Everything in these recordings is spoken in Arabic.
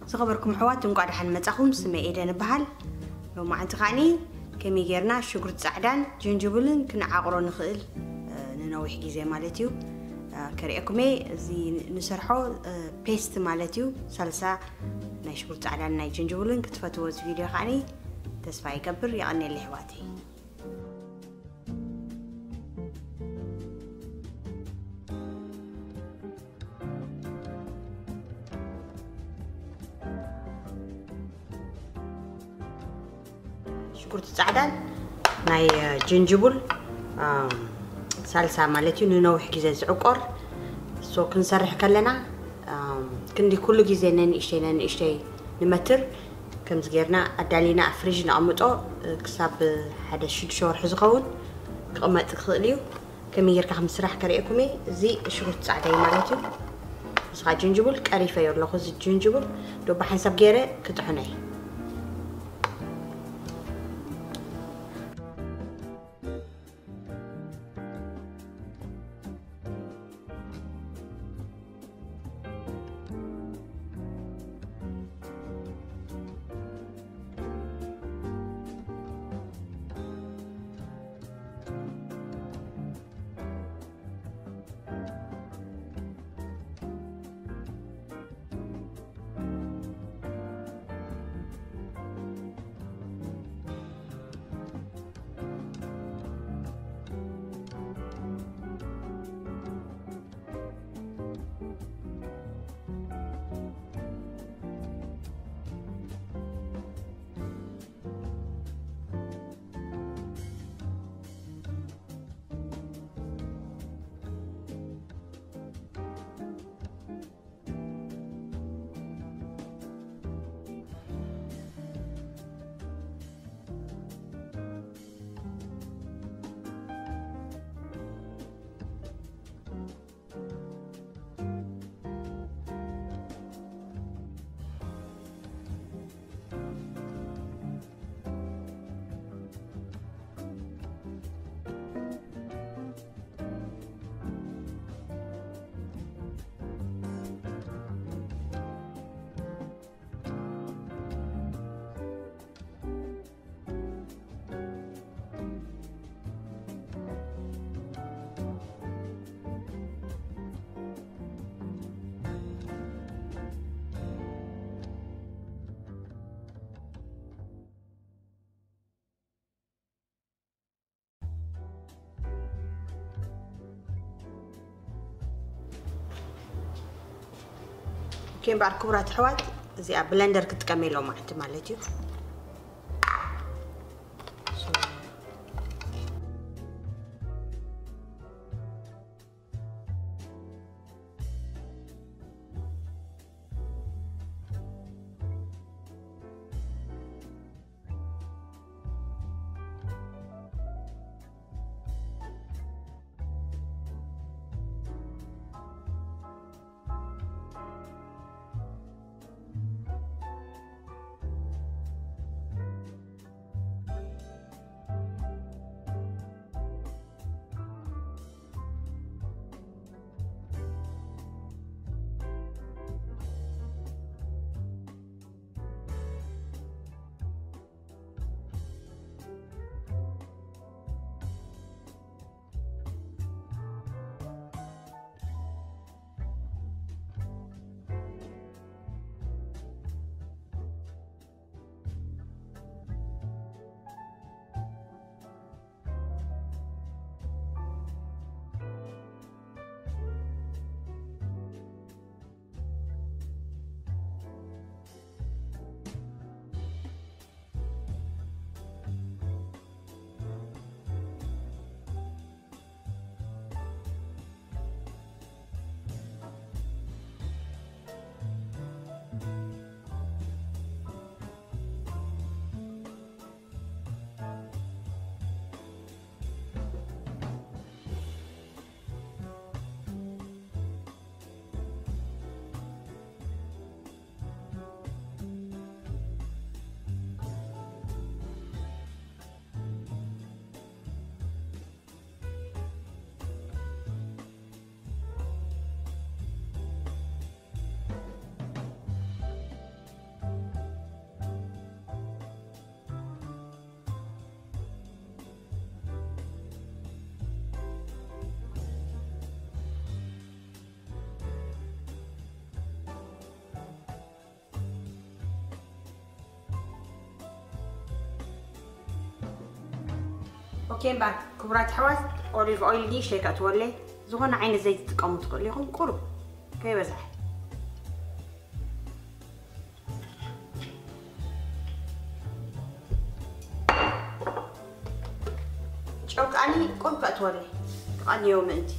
زخبركم حواتم قاعد حن متأخم سمي إيدنا بحال لو ما أنت خاني كمي غيرنا شجرة سعدان جنجبلن كنا عقرون نخيل ننوي حكي زي مالتيو كريكمي زي نسرحو بيست مالتيو سلسة ناي شجرة سعدان ناي جنجبلن كتفتوز فيديو خاني تسفاي كبر يعني اللي حواتي شكرت سعدان ناي جنجبل سالسة مالتي ننوح جزء زعقر سو كنسرح كلنا كندي كل جزء ننشتي نمتر كم زجرنا أدالينا أفرج نعمطه كسب هذا شهور حزقون قمت تخليه كم يركح مسرح كريكمي زي شكرت سعدان مالتي بس جنجبل كاريفة يلا خذ الجنجبل لو بحسب جيره كتحني كين بعد كبرات حوات زي بلندر كتكملوا مع مالتي اوكي بعد كبرات حواس اوليف اويل دي شيكات تولي زغنا عين الزيت تقوم تقول لهم قرب كي بزح شوك اني قرب تولي اني يوم انت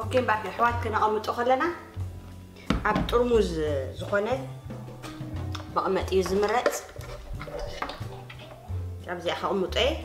اوكي بعد الحوات كنا قمطو خلنا عب طرموز زخونه بقمط يزمرط عب زي خقمط ايه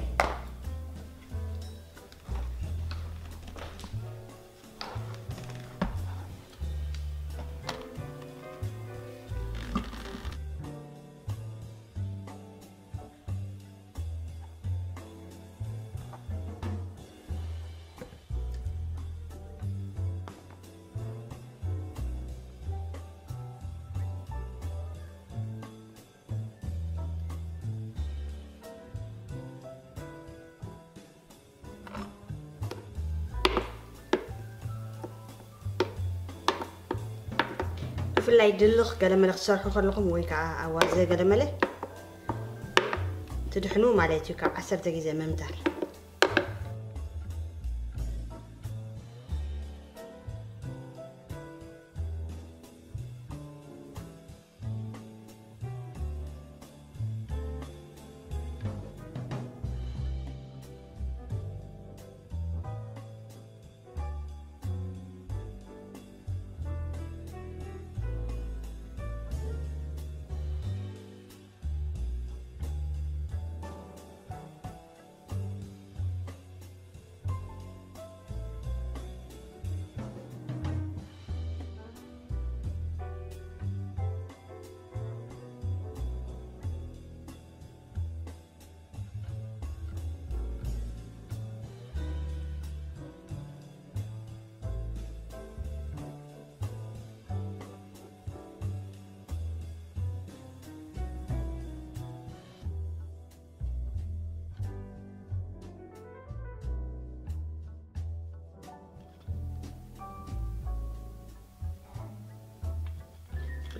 ብፍላይ ድልኽ ገለመለ ክሰርሑ ከለኹም ወይ ከዓ ኣዋዘ ገለመለ ትድሕኑ ማለት እዩ ካብ 10 ግዜ መምታር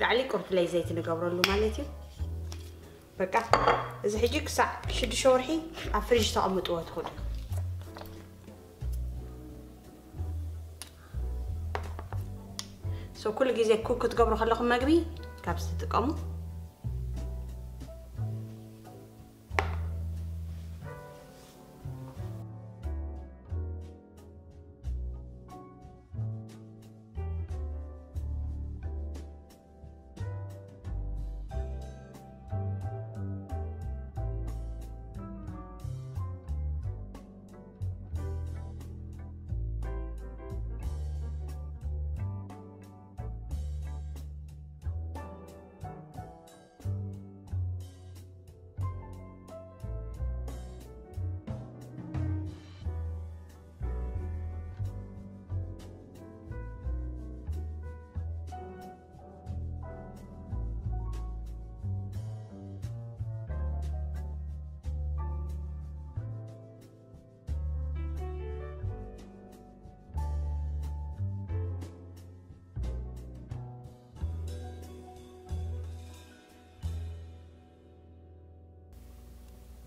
علي قرب لي زيت نقبر له مالتي بقى اذا حجيك ساعه شد شورحي افريج تقمطوا تدخل سو كل جزء كوك تقبروا خليكم مقبي كابس تقموا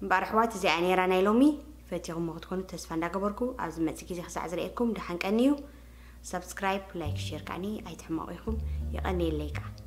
بارحوات زي أنا رانا لومي فتيهم ما تكونوا تسفن داقبركو أز ما تكيزي خسع زريكم دحن كأنيو سبسكرايب لايك شير كأني أي تحمقيكم يقني الليكا